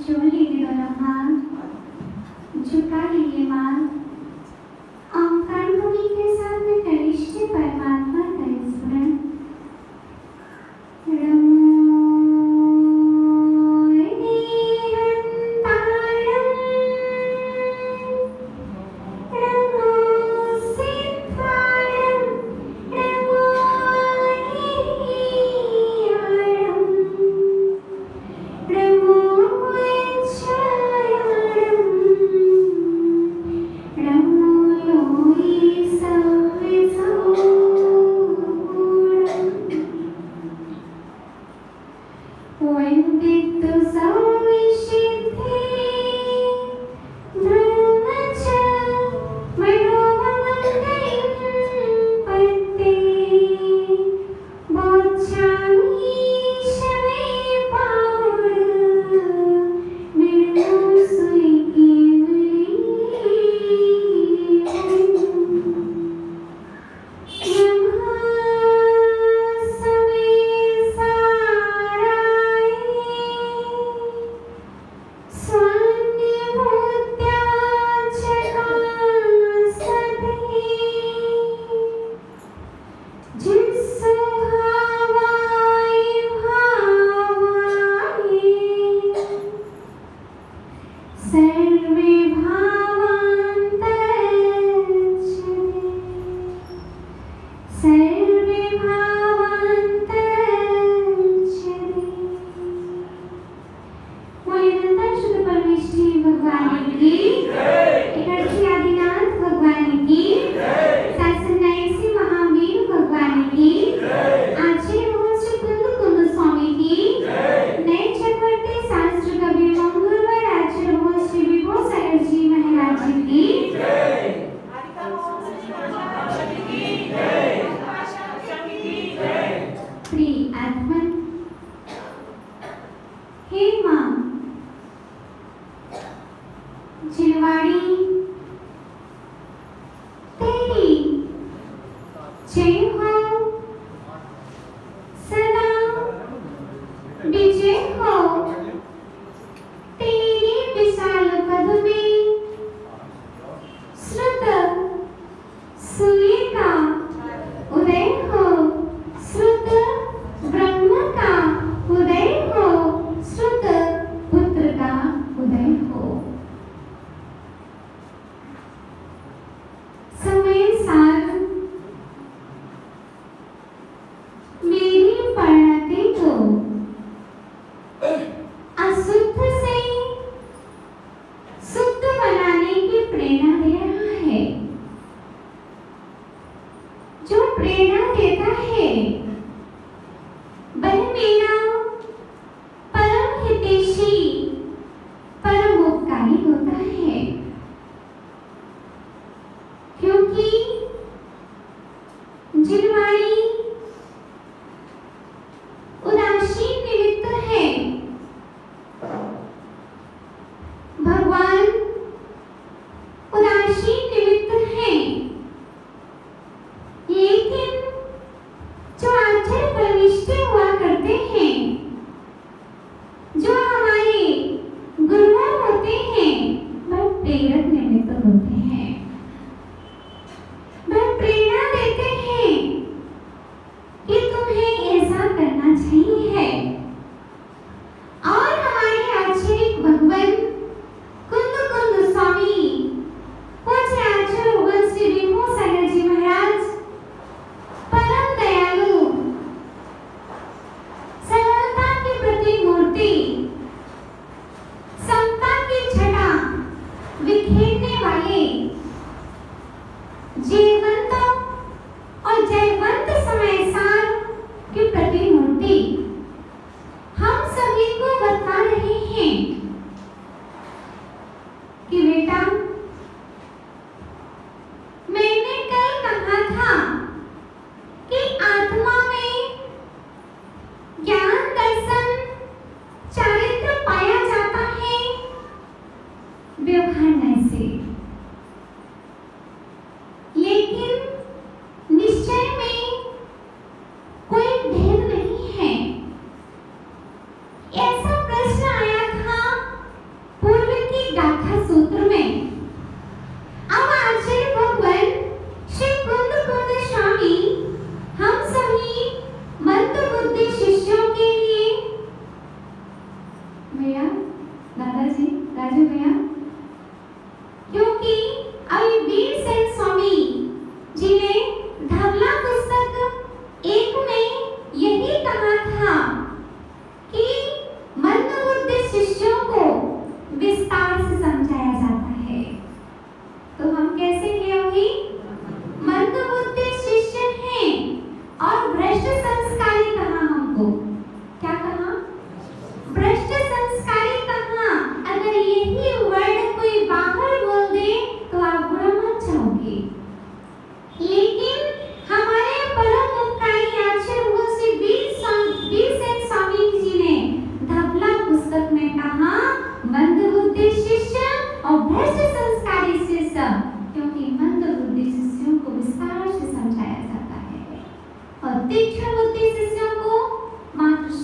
जोड़ लीजिए दोनों हाथ, झुका लीजिए माथ। ओंकार ध्वनि के साथ में कनिष्ठ परमात्मा का स्मरण।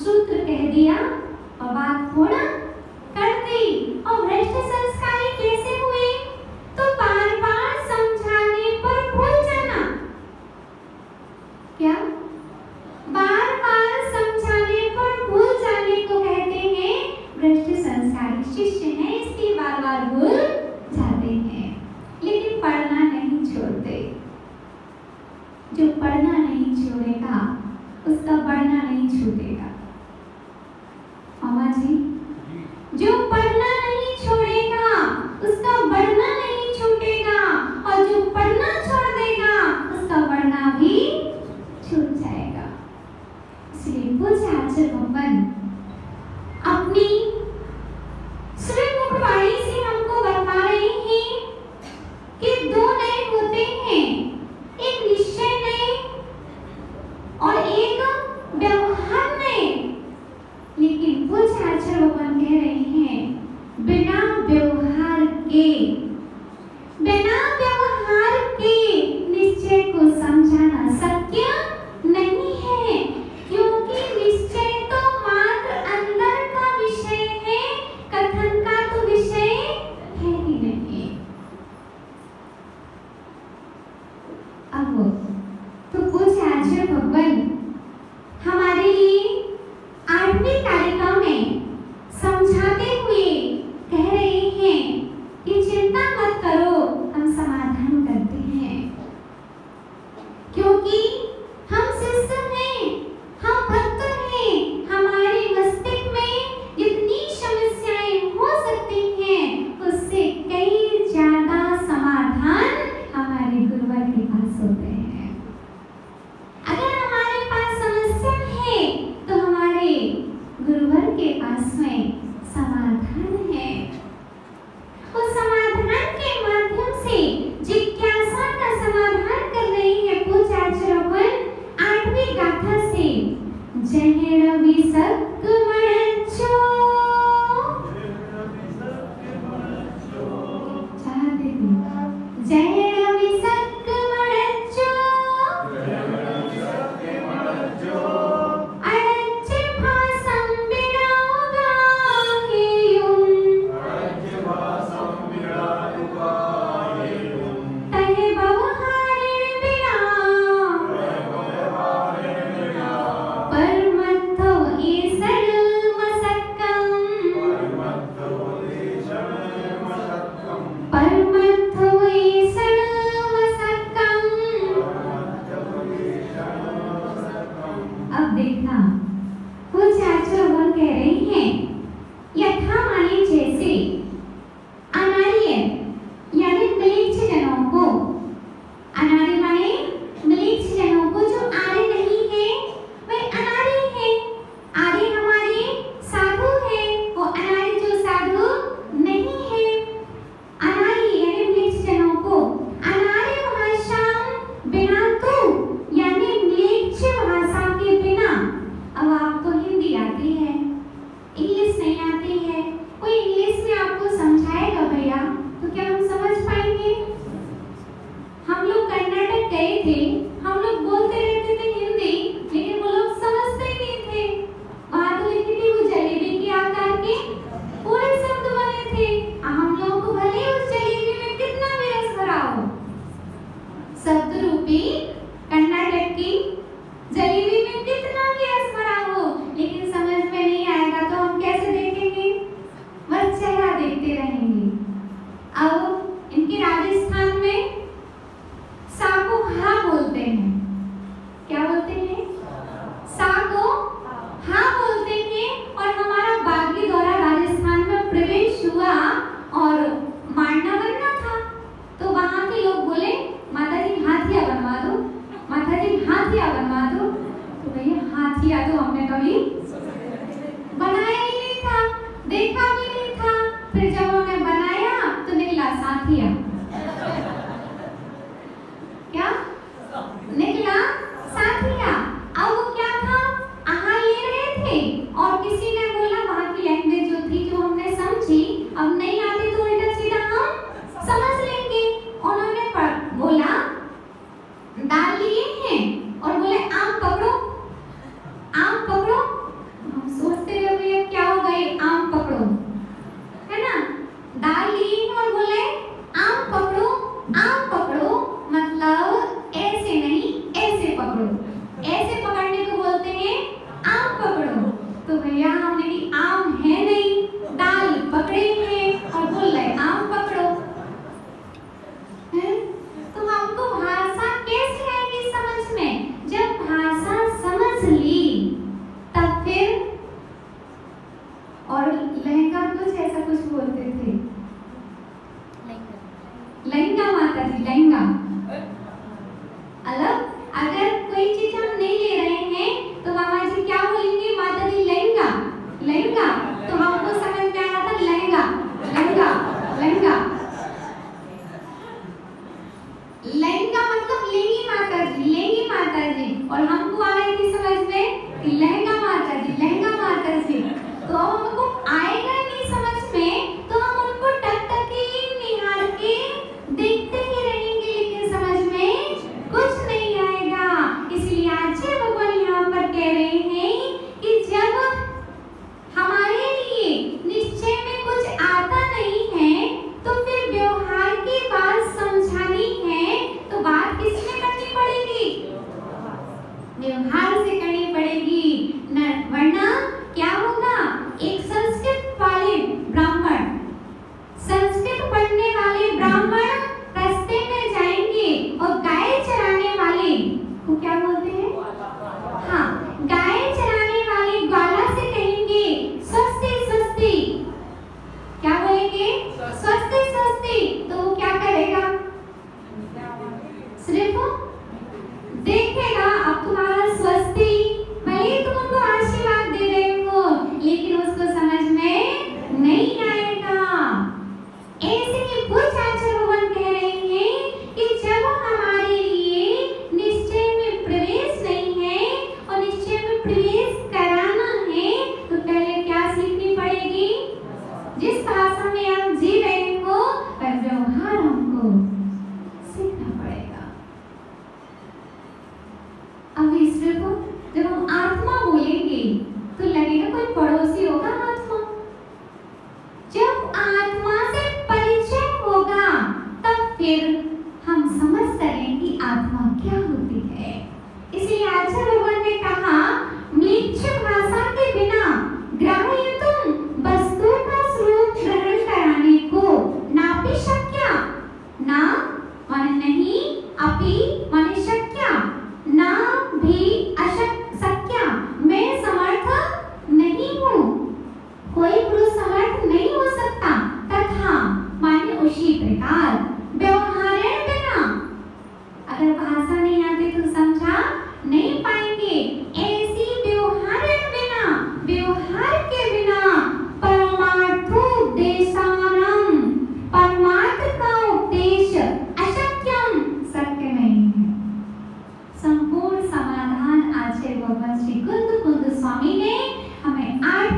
सूत्र कह दिया और बात पूर्ण कर दी। और भ्रष्ट संस्कारी कैसे हुए? तो बार बार समझाने पर भूल जाना। क्या? बार बार समझाने पर भूल जाने को कहते हैं भ्रष्ट संस्कारी। शिष्य है इसलिए बार बार भूल जाते हैं, लेकिन पढ़ना नहीं छोड़ते। जो पढ़ना नहीं छोड़ेगा उसका बढ़ना नहीं छूटेगा। मामा जी, जो पढ़ना नहीं छोड़ेगा उसका बढ़ना नहीं छूटेगा, और जो पढ़ना छोड़ देगा उसका बढ़ना भी छूट जाएगा। इसलिए पूज्य आचार्य भगवान अपनी श्रीमुख वाणी से हमको बता रहे हैं कि दो नए होते हैं, एक निश्चय नए और एक व्यवहार नए। लेकिन पूज्य आचार्य भगवान कह रहे हैं बिना व्यवहार के निश्चय को समझाना शक्य नहीं है, क्योंकि निश्चय तो मात्र अंदर का विषय है, कथन का तो विषय है ही नहीं। अब तो पूज्य आचार्य भगवान हमारे लिए 8वीं कारिका में समझाते हुए कह रहे हैं कि चिंता मत करो, हम समाधान करते हैं, क्योंकि हम शिष्य हैं, हम भक्त हैं। हमारे मस्तिष्क में जितनी समस्याएं हो सकती हैं उससे कई ज्यादा समाधान हमारे गुरुवर के पास होते हैं। अगर हमारे पास समस्या है तो हमारे गुरुवर के पास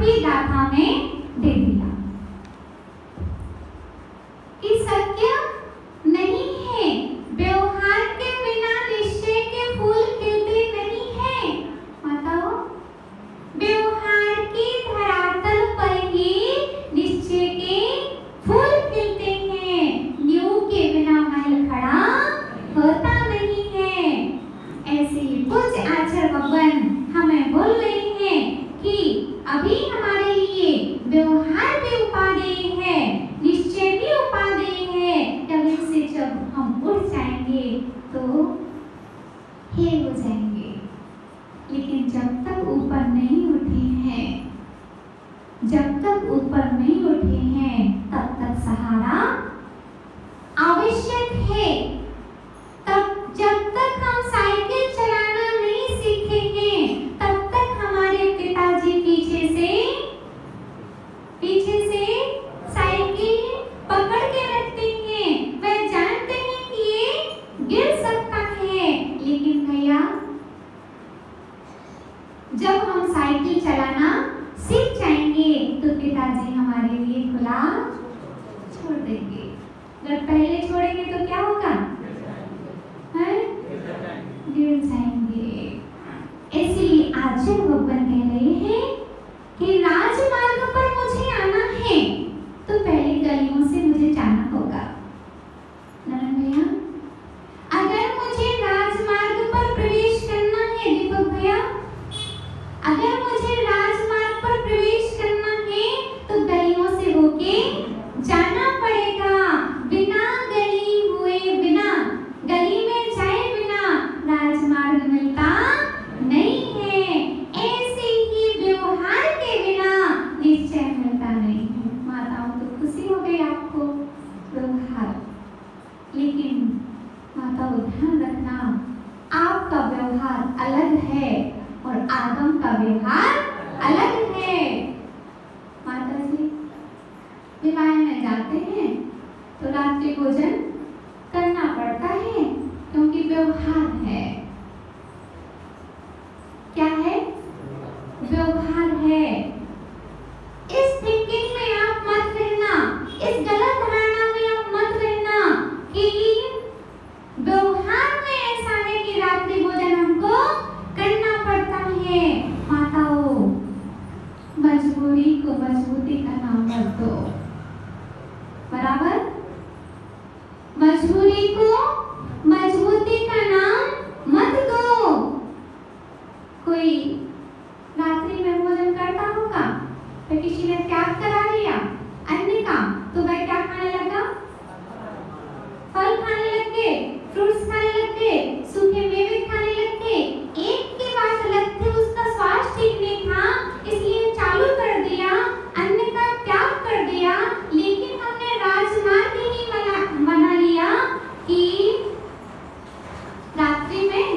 भी गाथा में दे दिया कि सत्य नहीं है, व्यवहार के बिना निश्चय के फूल खिलते नहीं है। माताओं, व्यवहार की धरातल पर ही निश्चय के फूल खिलते हैं, नींव के बिना महल खड़ा होता नहीं है। ऐसे ही पूज्य आचार्य भगवान हमें बोल रहे हैं कि अभी हमारे लिए व्यवहार भी उपादेय है, निश्चय भी उपादेय है। तभी से जब हम उठ जाएंगे तो हे हो जाएंगे, लेकिन जब तक ऊपर नहीं उठे हैं, जब तक ऊपर नहीं उठे हैं, तब तक सहारा आवश्यक है। तब जब तक हम साइकिल चलाना नहीं सीखे हैं, तब तक हमारे पिताजी पीछे से साइकिल पकड़ के रखते हैं। वह जानते हैं कि ये गिर सकता है, लेकिन भैया जब हम साइकिल चलाना सीख जाएंगे तो पिताजी हमारे लिए खुला छोड़ देंगे। अगर पहले छोड़ेंगे तो क्या होगा? गिर जाएंगे। इसलिए आचार्य भगवान कह रहे हैं कि राजमार्ग पर मुझे आना है तो पहले गलियों से मुझे जाना होगा। नरन भैया, अगर मुझे राजमार्ग पर प्रवेश करना है, दीपक भैया, अगर मुझे राजमार्ग पर प्रवेश करना है तो गलियों से होके जाना पड़ेगा। बिना गली हुए, बिना गली में जाए बिना राजमार्ग मिलता नहीं है। ऐसे ही व्यवहार के बिना निश्चय मिलता नहीं है। माताओं, तो खुशी हो गई आपको व्यवहार, लेकिन माताओं ध्यान रखना, आपका व्यवहार अलग है और आगम का व्यवहार अलग है। माता जी विवाह में जाते हैं तो रात्रि भोजन करना पड़ता है, क्योंकि व्यवहार है। क्या है? व्यवहार है। इस थिंकिंग में आप मत रहना, इस गलत धारणा में आप मत रहना कि व्यवहार में ऐसा है कि रात्रि भोजन हमको करना पड़ता है। माताओं, मजबूरी को मजबूती का नाम मत दो। बराबर? मजबूरी को मजबूती का नाम मत दो। कोई रात्रि में भोजन करता होगा, तो किसी ने त्याग करा दिया अन्य काम, तो वह क्या खाने लगा? फल खाने लग गए, फ्रूट्स खाने लग गए, सूखे मेवे खाने लग गए। एक की बात अलग थी, उसका स्वास्थ्य ठीक नहीं था, इसलिए चालू कर दिया, अन्य का त्याग कर दिया। लेकिन हमने राजमार्ग ही बना लिया कि रात्रि में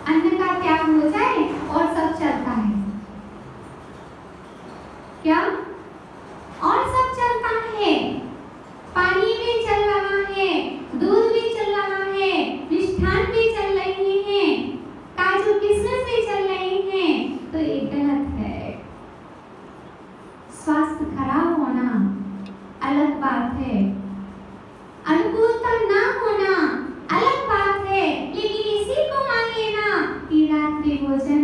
अन्न का त्याग हो जाए और सब चलता है। क्या? और सब चलता है। पानी भी चल रहा है, दूध भी चल रहा है, मिष्ठान भी चल रहे हैं, काजू किशमिश भी चल रहे हैं। तो ये गलत है। स्वास्थ्य खराब होना अलग बात है, अनुकूलता ना होना अलग बात है, लेकिन इसी को मान लेना कि रात्रि भोजन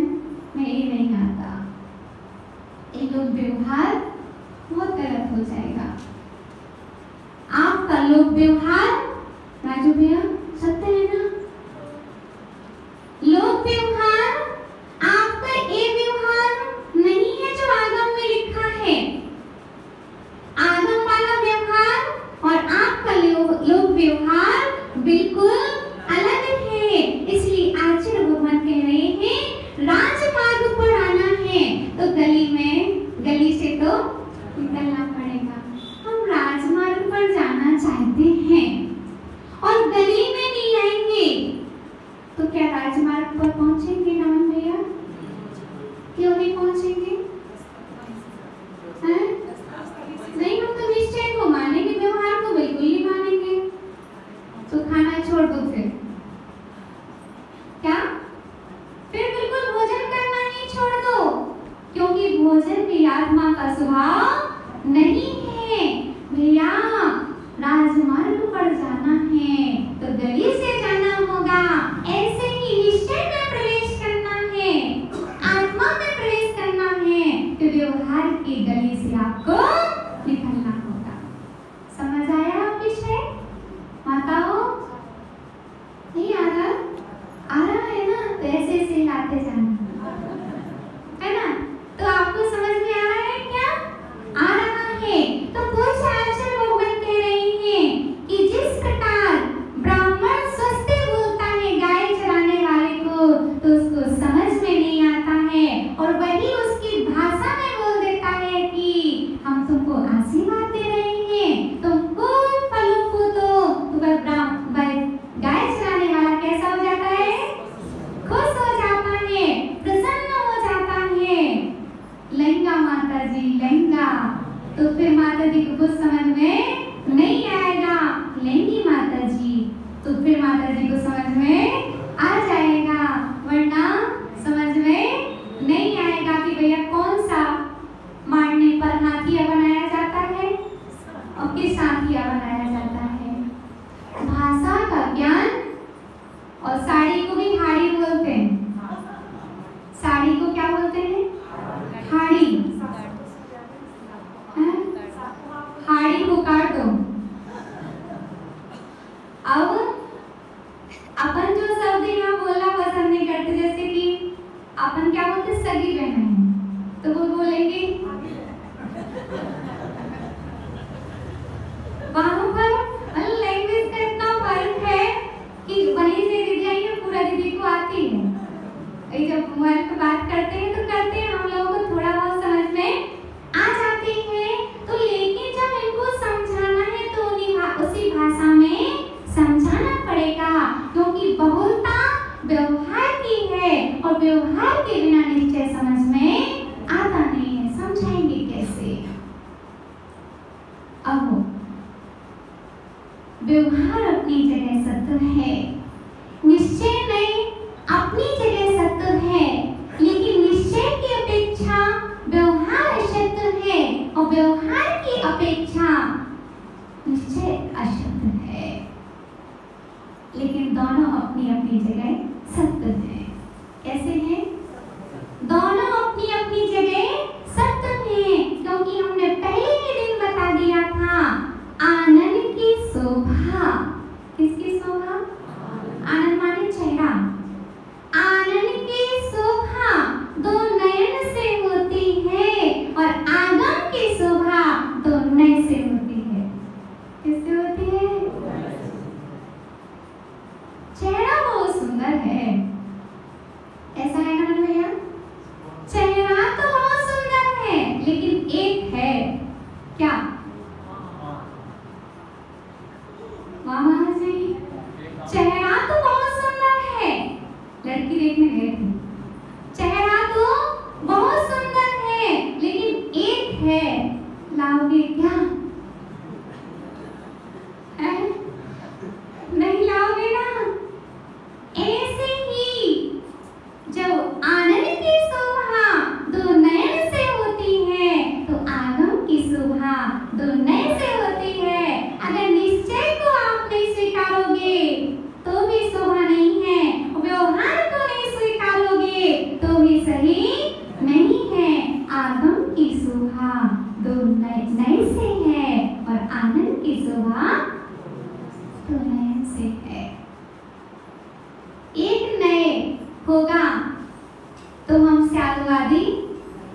में ये नहीं आता, ये लोग व्यवहार बहुत गलत हो जाएगा। आपका लोग व्यवहार, राजू भैया सत्य है ना? लोग व्यवहार आपका ये व्यवहार नहीं है जो आगम में लिखा है। आगम वाला व्यवहार और आपका लोग व्यवहार बिल्कुल अलग है। इसलिए आचार्य भगवान कह रहे हैं राजमार्ग पर आना है तो गली से तो निकलना पड़ेगा। हम राजमार्ग पर जाना चाहते हैं और गली में स्वभाव नहीं है। भैया राजमार्ग पर जाना है तो गली से जाना होगा, ऐसे ही निश्चय में प्रवेश करना है, आत्मा में प्रवेश करना है तो व्यवहार की गली से आपको निकलना होगा। समझ आया विषय माताओं? नहीं आ रहा? आ रहा है ना? तो ऐसे ऐसे लाते जाना है ना। तो आपको समझ में आ रहा है क्या? आ रहा है। तो कुछ आचार्य भगवान कह रहे हैं कि जिस प्रकार ब्राह्मण स्वस्थ बोलता है गाय चराने वाले को तो उसको समझ में नहीं आता है, और वही उसकी भाषा में बोल देता है कि हम तुमको आशीर्वाद दे रहे हैं, तुमको फलों को तो गाय चराने वाला कैसा हो जाता है? खुश हो जाता है, प्रसन्न हो जाता है। लहंगा माता जी लहंगा, तो फिर माता जी को कुछ समझ में नहीं आएगा। लहंगी माता जी, तो फिर माता जी को समझ में आ जाएगा, वरना समझ में नहीं आएगा कि भैया कौन सा मारने पर हाथिया बनाया जाता है और किस हाथिया बनाया जाता है। भाषा का ज्ञान, और साड़ी को भी हाड़ी बोलते हैं। साड़ी को क्या बोलते हैं? हाड़ी। हाड़ी को काट दो। अब अपन जो शब्द यहाँ बोलना पसंद नहीं करते, जैसे कि अपन क्या बोलते, सगी बहन है, तो वो बोलेंगे वहां पर लैंग्वेज का इतना फर्क है कि वहीं से दीदी आई है, पूरा दीदी को आती है। जब मोबाइल पे बात करते हैं तो करते हैं, हम लोगों को थोड़ा बहुत समझ में आ जाती है, तो लेकिन जब इनको समझाना है तो उसी भाषा में समझाना पड़ेगा, क्योंकि बहुलता व्यवहार की है और व्यवहार के बिना निश्चय समझ में आता नहीं है। समझाएंगे कैसे? अब व्यवहार अपनी जगह सत्य है, निश्चय नहीं अपनी जगह सत्य है, लेकिन निश्चय की अपेक्षा व्यवहार सत्य है और व्यवहार की अपेक्षा निश्चय अशुद्ध है, लेकिन दोनों अपनी अपनी जगह सत्य है। कैसे है? दोनों अपनी अपनी जगह सत्य है, क्योंकि हमने पहले ही दिन बता दिया था आनंद की शोभा। किसकी शोभा? आनंद माने चेहरा। आनंद की शोभा दो नयन से होती है और आगम की शोभा दो नय से होती है। किससे होती है? चेहरा बहुत सुंदर है, ऐसा है ना भैया? चेहरा तो बहुत सुंदर है, लेकिन एक है क्या? मामा जी, चेहरा तो बहुत सुंदर है, लड़की देखने गए थे, चेहरा तो बहुत सुंदर है, लेकिन एक है, लाओगे क्या? है? नहीं लाओगे ना? ऐसे ही जब आनंद की शोभा दो नयन से होती है तो आगम की शोभा दो नय से होती है। अगर निश्चय को आप नहीं स्वीकारोगे तो भी शोभा नहीं है, व्यवहार को नहीं स्वीकारोगे तो भी सही नहीं है। आगम की शोभा दो नय से है और आनंद की शोभा दो नयन से है। एक नय होगा तो हम स्यालवादी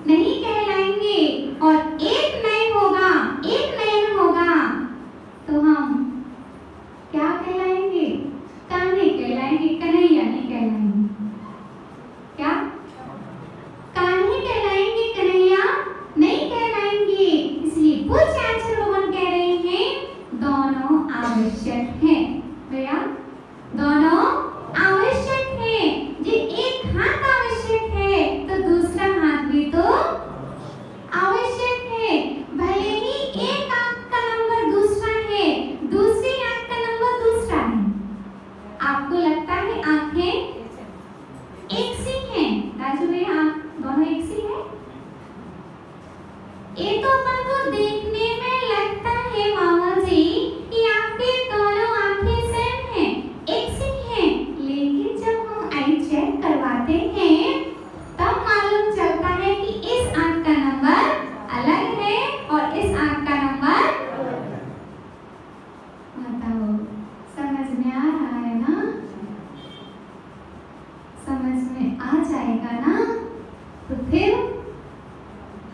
नहीं कहलाएंगे, और एक नय होगा, एक नयन होगा तो हम क्या कहलाएंगे? कान्हे कहलाएंगे, कन्हैया नहीं कहलाएंगे। क्या? कान्हे कहलाएंगे, कन्हैया नहीं कहलाएंगे। इसलिए पूज्य आचार्य भगवान कह रहे हैं दोनों आवश्यक हैं। भैया तो देखने में लगता है मामा जी कि आपकी दोनों आंखें सेम हैं, एक सी हैं, लेकिन जब हम आई चेक करवाते हैं तब मालूम चलता है कि इस आंख का नंबर अलग है और इस आंख का नंबर। बताओ, समझ में आ रहा है ना? समझ में आ जाएगा ना? तो फिर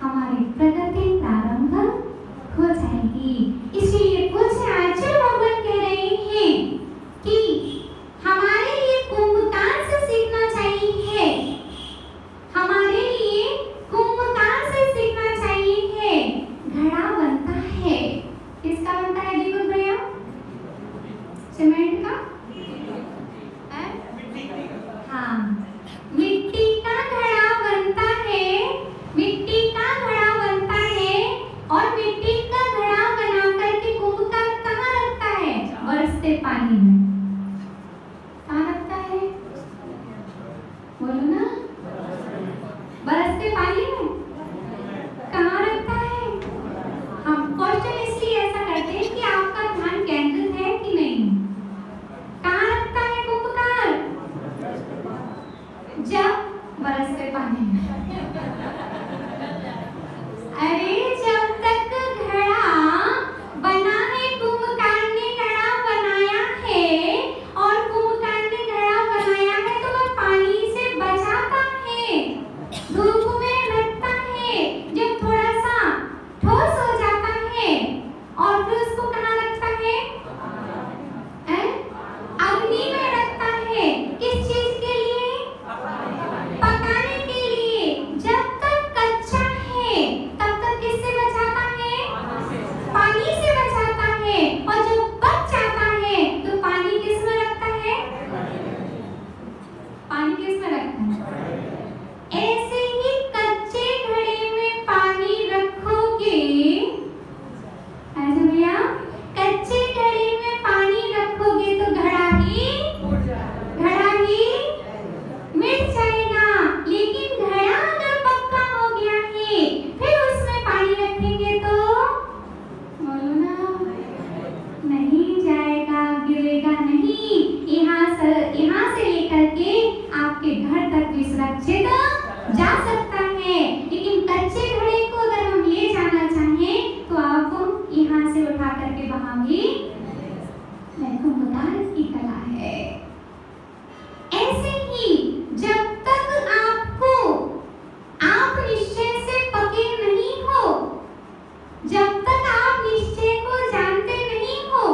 हमारी प्रगति प्रारंभ हो जाएगी। इसलिए पूज्य आचार्य भगवान कह रहे हैं कि हमारे लिए कुंभकार से सीखना चाहिए, हमारे लिए कुंभकार से सीखना चाहिए। घड़ा बनता है, किसका बनता है दीपक भैया? सीमेंट का? हाँ, मिट्टी का घड़ा बनता है, मिट्टी का घड़ा बनता है। और मिट्टी का घड़ा बना करके कुंभकार कहाँ रखता है? बरसते पानी में। कहाँ रखता है? बोलो ना, बरसते पानी में कहाँ रखता है? हम क्वेश्चन इसलिए ऐसा करते हैं कि आपका ध्यान केंद्रित है कि नहीं। कहाँ रखता है कुंभकार? जब बरसते पानी में। अरे जब तक घड़ा बना है, कुंभकार ने घड़ा बनाया है, और कुंभकार ने घड़ा बनाया है तो वह पानी से बचाता है, धूप में रखता है। जब थोड़ा सा ठोस हो जाता है और फिर उसको कहाँ रखता है? अग्नि में रखता है। किस चीज के लिए? पकाने के लिए। जब तक कच्चा है तब तक किससे बचाता है? पानी से बचाता है। और जो पक जाता है तो पानी किस में रखता है? पानी किस में रखता है? ऐसे ही कच्चे घड़े में पानी रखोगे, ऐसे भैया, कच्चे घड़े में पानी रखोगे तो घड़ा ही मिट जाएगा। लेकिन घड़ा अगर पक्का हो गया है, फिर उसमें पानी रखेंगे तो बोलो ना, नहीं जाएगा, गिरेगा नहीं। यहाँ से लेकर के आपके घर तक भी सुरक्षित जा सकता है। लेकिन कच्चे घड़े को अगर हम ले जाना चाहें तो आप यहाँ से उठा करके वहां भी कुंभकार की कला है। ऐसे ही जब तक आप निश्चय से पके नहीं हो, जब तक आप निश्चय को जानते नहीं हो,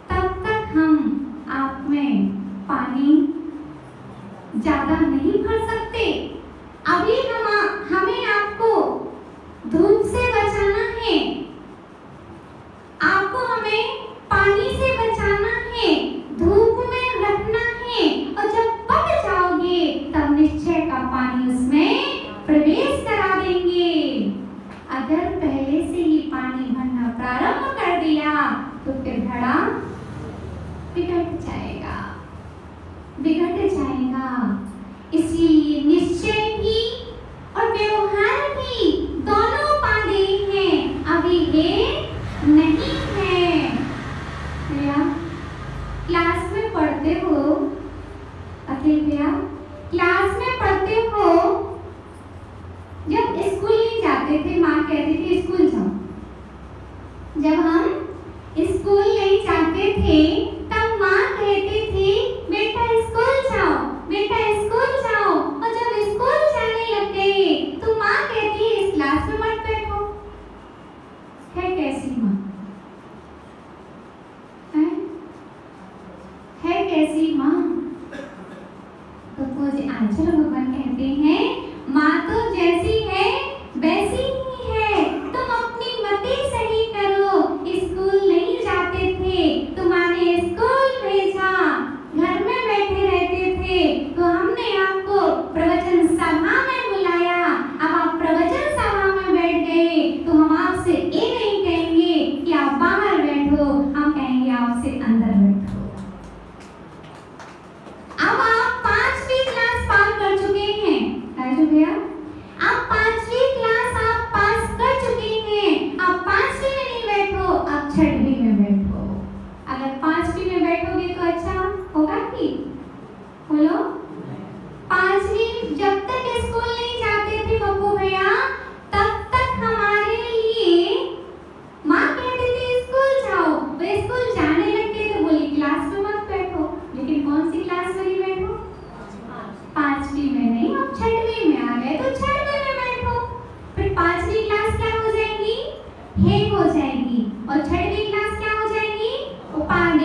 तब तक हम आप में पानी ज्यादा नहीं भर सकते। अभी हमें आपको धूप से बचाना है, आपको हमें पानी से बचाना है, धूप में रखना है। और जब पक जाओगे तब निश्चय का पानी उसमें प्रवेश करा देंगे। अगर पहले से ही पानी भरना प्रारंभ कर दिया तो फिर घड़ा बिगड़ जाएगा। इसलिए निश्चय भी और व्यवहार भी दोनों उपाधि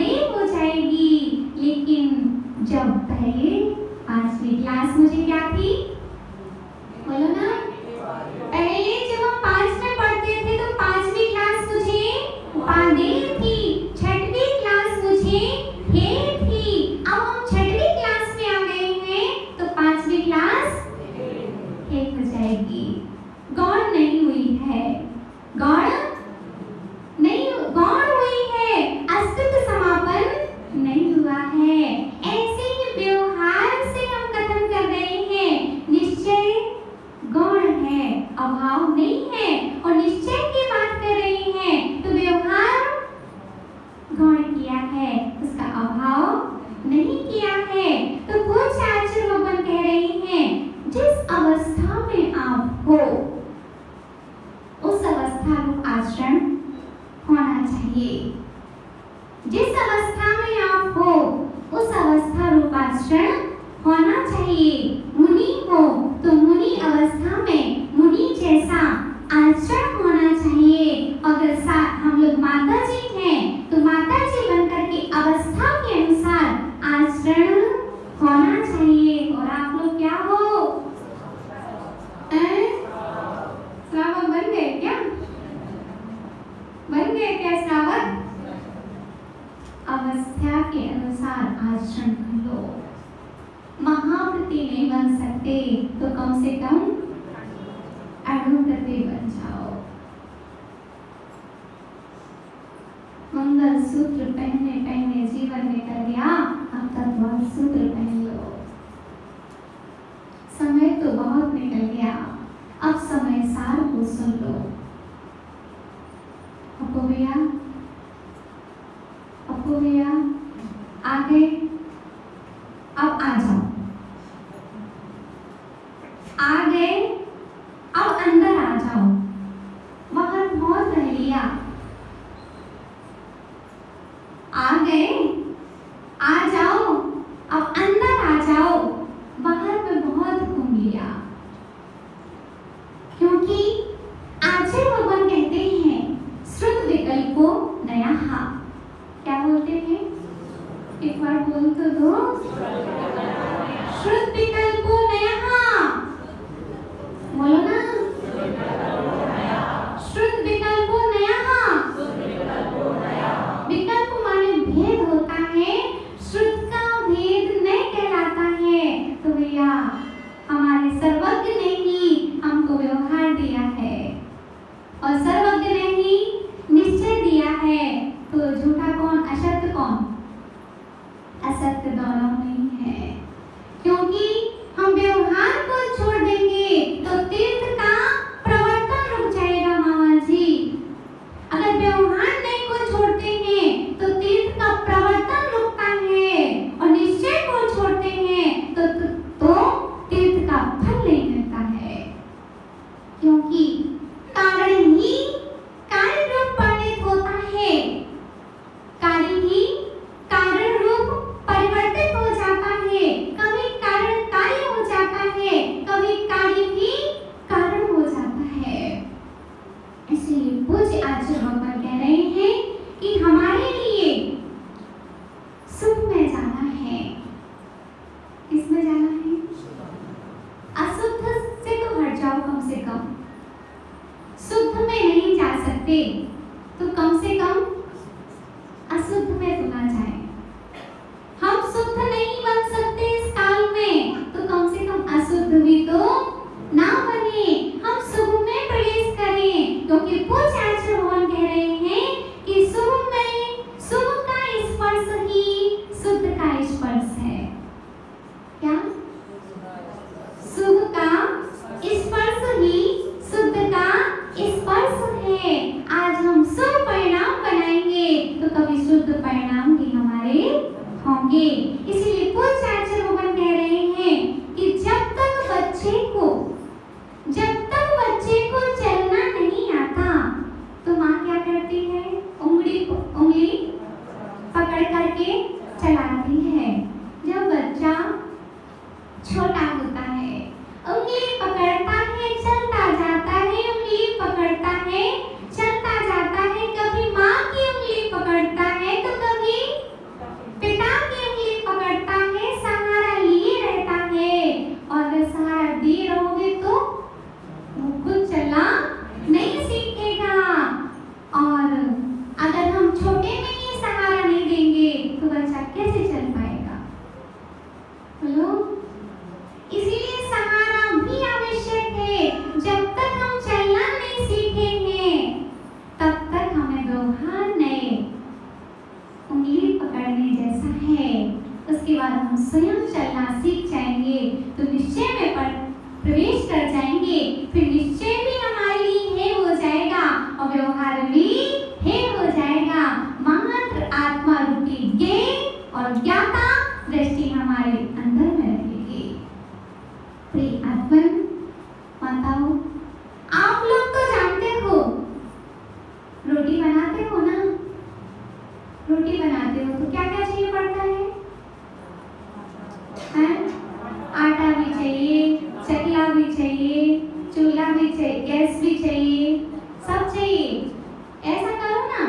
बड़े हो जाएगी। लेकिन जब पहले 5वीं क्लास मुझे क्या थी, बोलो ना, पहले जब हम 5 में पढ़ते थे तो 5वीं क्लास मुझे उपादेय थी, 6वीं क्लास मुझे हे थी। अब हम 6वीं क्लास में आ गए हैं तो 5वीं क्लास हे हो जाएगी। गौड़ नहीं हुई है, गौड़ नहीं, गौड़ हुई है, अस्तित्व समापन नहीं हुआ है। ऐसे ही व्यवहार से हम कथन कर रहे हैं, निश्चय गौड़ है, अभाव नहीं है। और निश्चय की बात कर रहे हैं तो व्यवहार गौड़ किया है, उसका अभाव नहीं किया है। तो पूज्य आचार्य भगवान कह रहे हैं, जिस अवस्था में आप हो उस अवस्था रूप आचरण होना चाहिए। जिस अवस्था में आप हो उस अवस्था रूप आचरण होना चाहिए। मुनि हो तो मुनि अवस्था में मुनि जैसा आचरण होना चाहिए। अगर हम लोग माता जी हैं तो माता जी बनकर के अवस्था के अनुसार आचरण होना चाहिए। और आप लोग क्या हो, श्रावक बन गए क्या, बन गए क्या श्रावक? अवस्था के अनुसार आचरण कर लो। महाव्रती नहीं बन सकते तो कम से कम अणुव्रती बन जाओ। मंगल सूत्र पहने पहने जीवन निकल गया, अब तत्व सूत्र पहन लो। समय तो बहुत निकल गया, अब समय सार को सुन लो। अपो भैया आ गए, अब आ जाओ। आ गए, अब अंदर आ जाओ। बाहर बहुत रह लिया। आ गए, आ जाओ, अब अंदर आ जाओ। बाहर में बहुत घूम लिया। क्योंकि आचार्य भगवान कहते हैं, श्रुत विकल्पो नयाहा। क्या बोलते हैं, एक बार बोल तो दो, श्रुत विकल्पो नयाहा। बोलो ना, श्रुत विकल्पो नयाहा। विकल्प माने भेद होता है, श्रुत का भेद नहीं कहलाता है। तो भैया हमारे सर्वज्ञ ने ही हमको व्यवहार दिया है और सर्वज्ञ ने ही निश्चय दिया है। तो झूठा कौन, असत्य कौन? असत्य दोनों नहीं है। क्योंकि हम व्यवहार को छोड़ देंगे तो तीर्थ का प्रवर्तन रुक जाएगा मामा जी। अगर व्यवहार नहीं को छोड़ते हैं तो तीर्थ का प्रवर्तन रुकता है, और निश्चय को छोड़ते हैं तो तीर्थ का फल नहीं मिलता है। क्योंकि कारण ही कार्य रूप परिणत होता है, कार्य ही कारण रूप परिवर्तित हो जाता है। कभी कारण कार्य हो जाता है, कभी कार्य भी कारण हो जाता है। इसलिए पूज्य आचार्य भगवान कह रहे हैं कि हमारे लिए सुख में जाना है। किसमें जाना है? अशुद्ध से तो हट जाओ कम से कम। शुद्ध में नहीं जा सकते तो कम से कम अशुद्ध में तो ना जाए। हम शुद्ध नहीं बन सकते इस काल में तो कम से कम अशुद्ध भी तो ना बने, हम शुभ में प्रवेश करें। क्योंकि पूज्य आचार्य भगवान कह रहे हैं कि शुभ में शुभ का स्पर्श ही शुद्ध का स्पर्श है। क्या? शुभ का स्पर्श ही शुद्ध का स्पर्श है। आज हम शुभ परिणाम बनाएंगे तो कभी शुद्ध परिणाम भी हमारे होंगे। इसलिए पूज्य आचार्य भगवान कह रहे हैं कि जब तक बच्चे को चलना नहीं आता व्यवहार भी हे हो जाएगा। मात्र आत्मा रूपी ज्ञान और ज्ञाता दृष्टि हमारे अंदर में रहेगी। प्रिय आत्मन माताओं, आप लोग तो जानते हो, रोटी बनाते हो ना, रोटी बनाते हो तो क्या क्या चाहिए पड़ता है? आटा भी चाहिए, चकला भी चाहिए, चूल्हा भी चाहिए, गैस भी चाहिए, सब चाहिए। ऐसा करो ना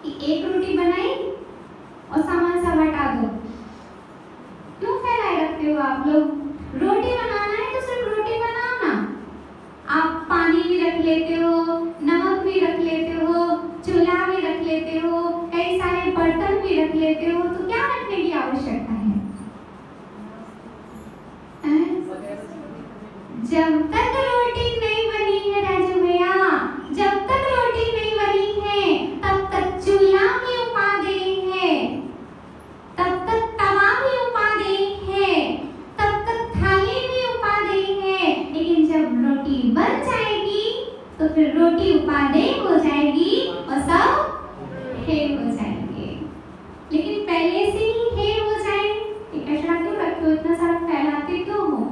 कि एक रोटी बनाई और सामान सब हटा दो। क्यों फैलाए रखते हो आप लोग? रोटी बनाना है तो सिर्फ रोटी बनाओ ना। आप पानी भी रख लेते हो, नमक भी रख लेते हो, चूल्हा भी रख लेते हो, कई सारे बर्तन भी रख लेते हो, तो क्या रखने की आवश्यकता है? जब तक रोटी नहीं बनी है राजू भैया, जब तक रोटी नहीं बनी है तब तक चूल्हा भी उपादेय है, तब तक तवा भी उपादेय है, तब तक थाली भी उपादेय है। लेकिन जब रोटी बन जाएगी तो फिर रोटी उपादेय हो जाएगी और सब हे हो जाएंगे। लेकिन पहले से ही हे हो जाए, कचरा क्यों रखते हो, इतना सारा फैलाते क्यों हो?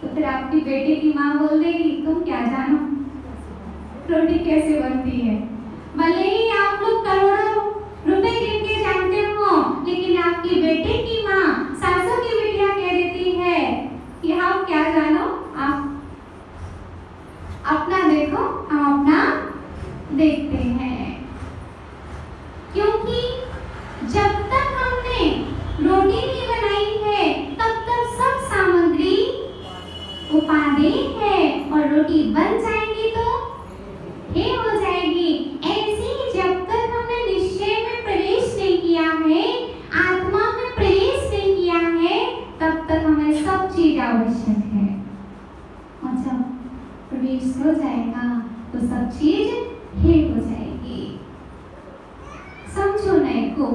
तो फिर आपकी बेटी की माँ बोल देगी तुम क्या जानो रोटी कैसे बनती है। भले ही आप लोग करोड़ों रुपए गिन के जानते हो, लेकिन आपकी बेटे की माँ, सासू की बिटिया कह देती है कि आप क्या जानो, आप अपना देखो, हम अपना देखते हैं। क्योंकि जब तक हमने रोटी नहीं बनाई है तब तक सब सामग्री उपादेय है, और रोटी बन जाएगी तो हे हो जाएगी। ऐसे ही जब तक हमने निश्चय में प्रवेश नहीं किया है, आत्मा में प्रवेश नहीं किया है, तब तक हमें सब चीज आवश्यक है। और जब प्रवेश हो जाएगा तो सब चीज हे हो जाएगी। समझो नए को,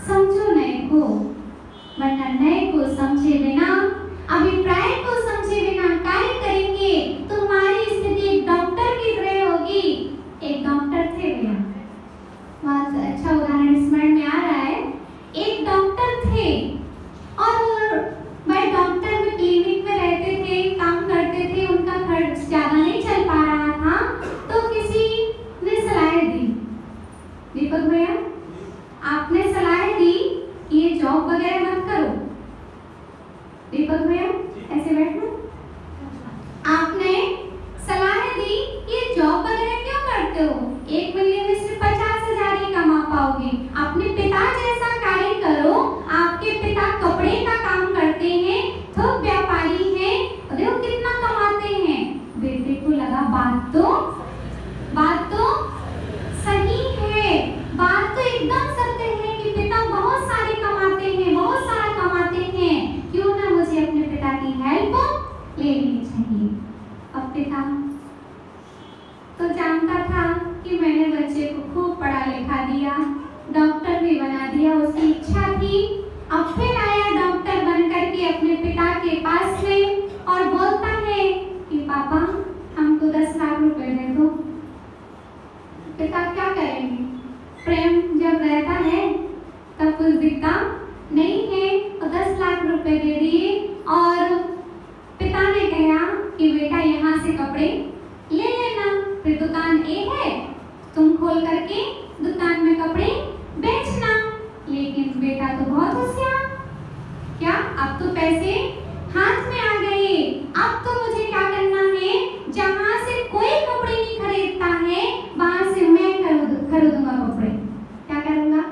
समझो नए को, वरना नए को समझे बिना, अभिप्राय को समझे बिना कार्य करेंगे तो हमारी स्थिति एक डॉक्टर की तरह होगी। एक डॉक्टर थे भैया, बहुत अच्छा उदाहरण स्मरण में आ रहा है। एक डॉक्टर थे और वह डॉक्टर में क्लिनिक में रहते थे, काम करते थे, उनका खर्च ज्यादा नहीं चल पा रहा था, तो किसी ने सलाह दी, दीपक भैया आपने सलाह दी कि ये जॉब वगैरह मत करो। दीपक भैया ऐसे बैठो, आपने सलाह दी ये जॉब वगैरह क्यों करते हो, एक महीने में सिर्फ 50,000 ही कमा पाओगे। अपने पिता जैसा कार्य करो। आपके पिता कपड़े का काम करते हैं, थोक व्यापारी हैं, देखो कितना कमाते हैं। बेटे को लगा बात तो सही है, बात तो एकदम सत्य है कि पिता बहुत सारे कमाते हैं, बहुत सारा कमाते हैं, क्यों ना मुझे अपने पिता की हेल्प ले लेनी चाहिए। अब पिता तो जानता था कि मैंने बच्चे को खूब पढ़ा लिखा दिया, डॉक्टर भी बना दिया, उसकी इच्छा थी। अब फिर आया डॉक्टर बनकर के अपने पिता के पास में और बोलता है कि पापा हमको 10 लाख रुपए दे दो। पिता क्या करेंगे, प्रेम जब रहता है तब कुछ दिखता नहीं है, तो 10 लाख रुपए दे दिए और पिता ने कहा कि बेटा यहाँ से कपड़े ले लेना, फिर दुकान ए है तुम खोल करके दुकान में कपड़े बेचना। लेकिन बेटा तो बहुत होशियार, क्या अब तो पैसे हाथ में आ गए, अब तो मुझे क्या करना है, जहाँ से कोई कपड़े नहीं खरीदता है वहां से मैं खरीदूंगा कपड़े। क्या करूंगा,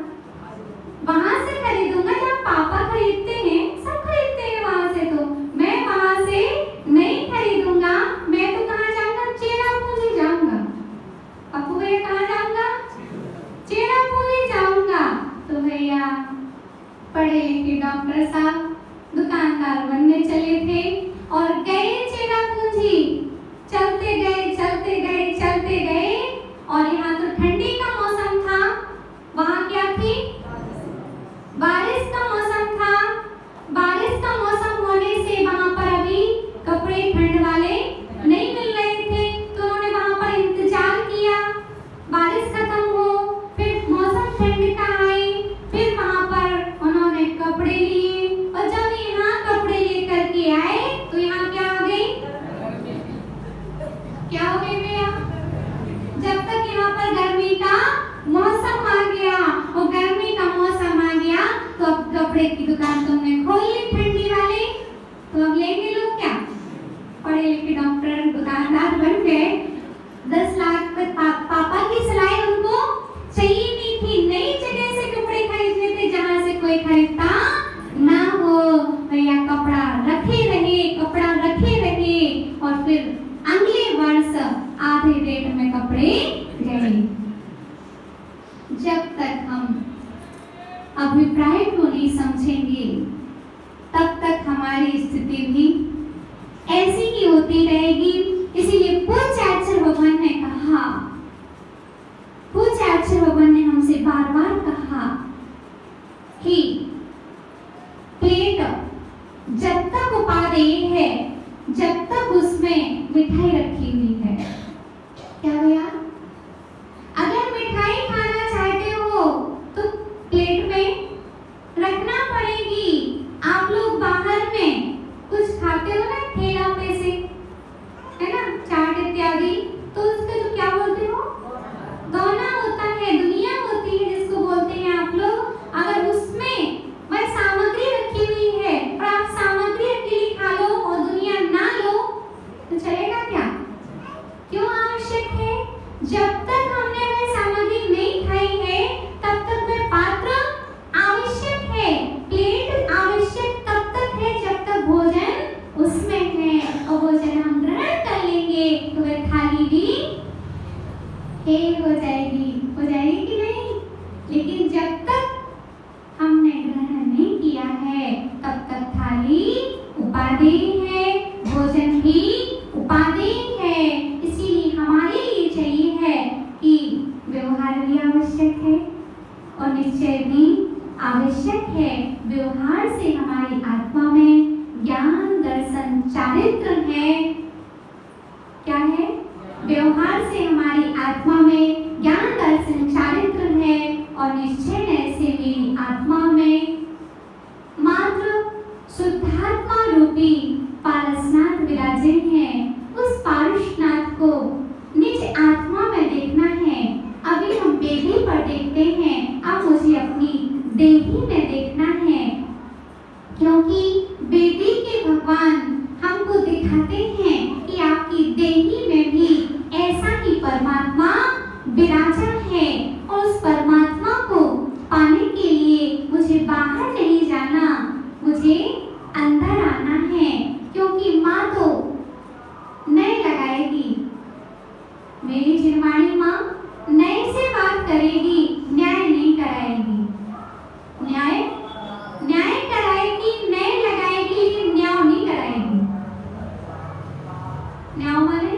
वहां से खरीदूंगा जहाँ पापा खरीदते हैं, सब खरीदते हैं वहां से, तो मैं वहां से नहीं खरीदूंगा। मैं तो कहाँ जाऊंगा, चेरापूंजी जाऊंगा। पप्पू भैया कहाँ जाऊंगा, चेरापूंजी जाऊंगा। तो भैया पढ़े लिखे डॉक्टर साहब दुकानदार बनने चले थे और गए चेरापूंजी। चलते गए चलते गए चलते गए, और यहाँ तो ठंडी का मौसम था, वहाँ क्या थी, बारिश का मौसम था। बारिश का मौसम होने से वहाँ पर अभी कपड़े ठंड वाले नहीं मिल रहे थे, तो उन्होंने वहाँ पर इंतजार किया कपड़े की दुकान तुमने खोल ली ठंडी वाली, तो अब लेंगे लोग क्या? पढ़े लिखे डॉक्टर दुकानदार बन गए। 10 लाख पे पापा की सिलाई उनको चाहिए नहीं थी। नई जगह से कपड़े खरीदने थे जहाँ से कोई खरीदता ना हो। भैया कपड़ा रखे रहे और फिर अगले वर्ष आधे रेट में कपड़े गए। जब तक हम अभिप्राय को नहीं समझेंगे तब तक हमारी स्थिति भी ऐसी ही होती रहेगी। इसीलिए पूज्य भगवान ने कहा, पूज्य भगवान ने हमसे बार बार कहा कि प्लेट जब तक उपादेय है, जब तक उसमें मिठाई रखी हुई है। क्या भैया? अगर मिठाई खाना चाहते हो तो प्लेट में रखना पड़ेगी। आप लोग बाहर में कुछ खाते हो ना ठेला पे से, है ना, चाट इत्यादि, तो उसका जो क्या बोलते हो, गौना होता है, दुनिया होती है जिसको बोलते हैं आप लोग। अगर उसमें वह सामग्री रखी हुई है और आप सामग्री अकेली खा लो और दुनिया ना लो तो चलेगा क्या? क्यों आवश्यक है? जब तक हमने वह सामग्री नहीं खाई है तब तक वह पात्र आवश्यक है, प्लेट आवश्यक तब तक है जब तक भोजन उसमें है। और भोजन हम ग्रहण कर लेंगे तो वह थाली भी हो जाएगी कि नहीं? लेकिन जब तक हमने ग्रहण नहीं किया है तब तक थाली उपादेय है, भोजन भी उपादेय है। इसीलिए हमारे लिए चाहिए है कि व्यवहार भी आवश्यक है और निश्चय भी आवश्यक है। व्यवहार से हमारी आत्मा में ज्ञान दर्शन चारित्र है। क्या है? व्यवहार से हमारी आत्मा में ज्ञान दर्शन चारित्र है और निश्चय से मेरी आत्मा में मात्र शुद्धात्मा रूपी पारसनाथ विराजे हैं। उस पारसनाथ को निज आत्मा में देखना है। अभी हम वेदी पर देखते हैं, अब मुझे अपनी देही में देखना है, क्योंकि वेदी के भगवान हमको दिखाते हैं कि आपकी देही में भी ऐसा ही परमात्मा विराजा है। और उस परमात्मा को पाने के लिए मुझे बाहर नहीं जाना, मुझे अंदर आना है। क्योंकि माँ तो नए लगाएगी, मेरी जिनवाणी माँ नए से बात करेगी, न्याय नहीं कराएगी। न्याय कराएगी, नए लगाएगी, लेकिन न्याय नहीं कराएगी। न्याय माने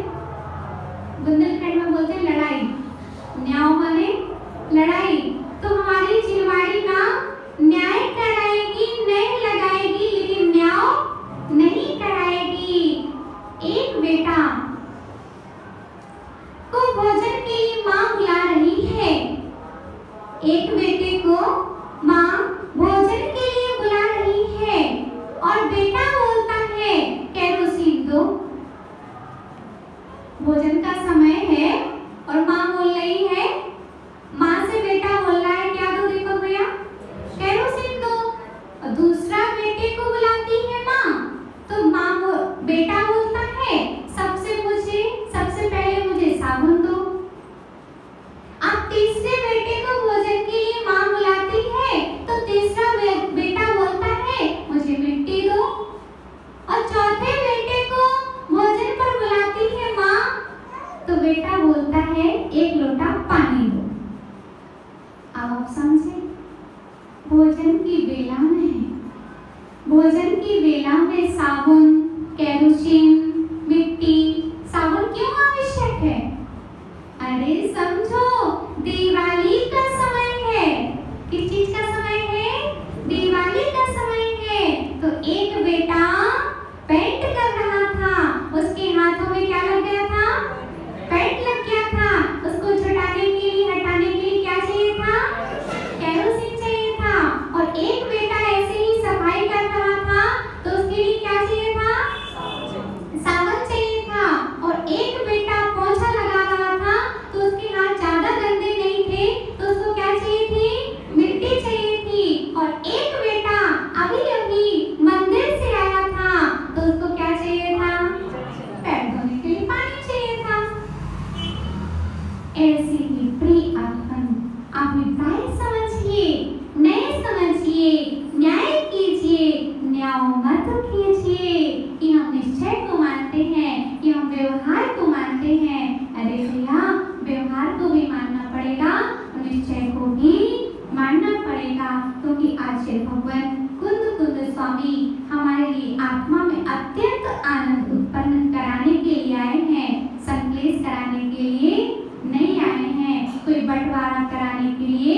बुंदेलखंड में बोलते हैं लड़ाई। न्याय माने लड़ाई। तो हमारी जिनवाड़ी माँ न्याय कराएगी, नए लगाएगी, लेकिन न्याय नहीं कराएगी। एक बेटा को भोजन के लिए माँ बुला रही है, एक बेटे को माँ भोजन के लिए बुला रही है और बेटा बोलता है केरोसिन दो। भोजन का समय है और माँ बोल रही है, माँ से बेटा बोल रहा है क्या दो, देखो भैया केरोसिन दो। और दूसरा बेटे को बुलाती है माँ, तो बेटा बोलता है सबसे पहले मुझे साबुन दो। अब तीसरे बेटे को भोजन के लिए माँ बुलाती है, तो तीसरा बेटा बोलता है मुझे मिट्टी दो। और चौथे बेटे को भोजन पर बुलाती है माँ, तो बेटा बोलता है एक लोटा पानी दो। अब आप समझे, भोजन की बेला में साबुन, केरोसिन, मिट्टी, साबुन क्यों आवश्यक है? अरे समझो, दिवाली का समय है। किस चीज का समय है? दिवाली का समय है। तो एक बेटा पेंट कर रहा था, उसके हाथों में क्या लग गया था? पेंट लग गया था। उसको छुटाने के लिए, हटाने के लिए क्या चाहिए था? केरोसिन चाहिए था। और एक बेटा ऐसे ही सफाई कर रहा था, तो उसके लिए क्या चाहिए था? ऐसे ही प्रिय आत्मन अभिप्राय समझिए, नए समझिए, न्याय कीजिए, न्याय मत कीजिए कि हम निश्चय को मानते हैं, कि हम व्यवहार को मानते हैं। अरे भैया, व्यवहार को भी मानना पड़ेगा, निश्चय को भी मानना पड़ेगा, क्योंकि आचार्य भगवान कुंद कुंद स्वामी हमारे लिए आत्मा में अत्यंत आनंद उत्पन्न कराने के लिए आए हैं, संकलेश कराने के लिए नहीं आए हैं, कोई बंटवारा कराने के लिए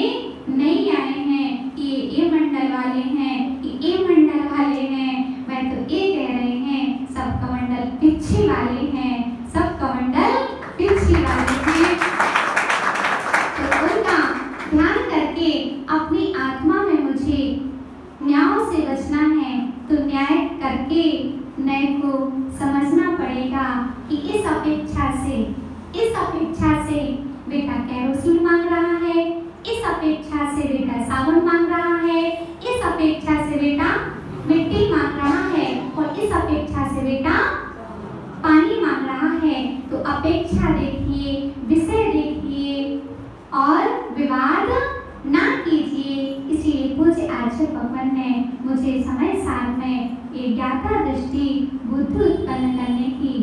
नहीं आए हैं कि ये मंडल वाले हैं, कि ये मंडल वाले हैं। मैं तो ये कह रहे हैं, सब कमंडल पिछे वाले हैं, सब कमंडल पिछे वाले हैं। तो उनका ध्यान करके अपनी आत्मा में मुझे न्याय से बचना है, तो न्याय करके नए को समझना पड़ेगा कि इस अपेक्षा से बेटा कैरोसिन मांग रहा है, इस अपेक्षा से बेटा साबुन मांग रहा है, इस अपेक्षा से बेटा मिट्टी मांग रहा है, और इस अपेक्षा से बेटा पानी मांग रहा है। तो अपेक्षा देखिए, विषय देखिए और विवाद ना कीजिए। इसीलिए पूज्य आचार्य भगवान ने मुझे समय सार में ये ज्ञाता दृष्टि बुद्धि उत्पन्न करने की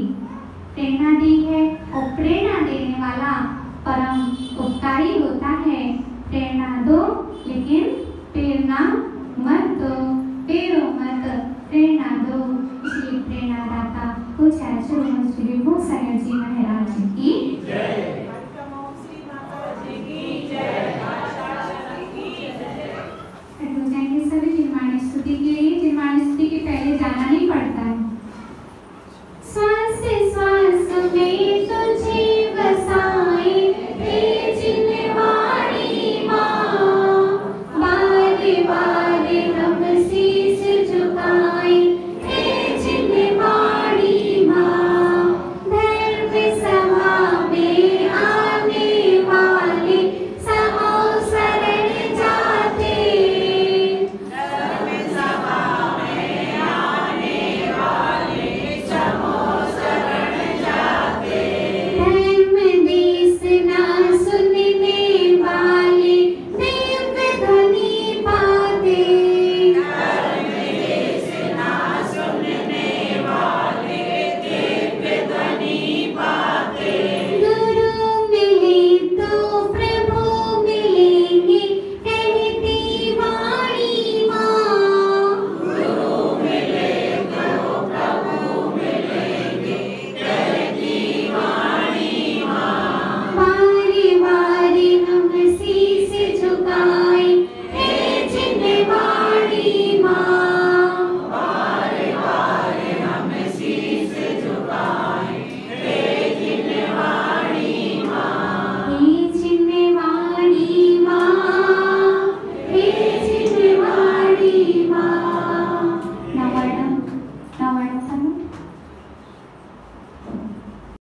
प्रेरणा दी है, और प्रेरणा देने वाला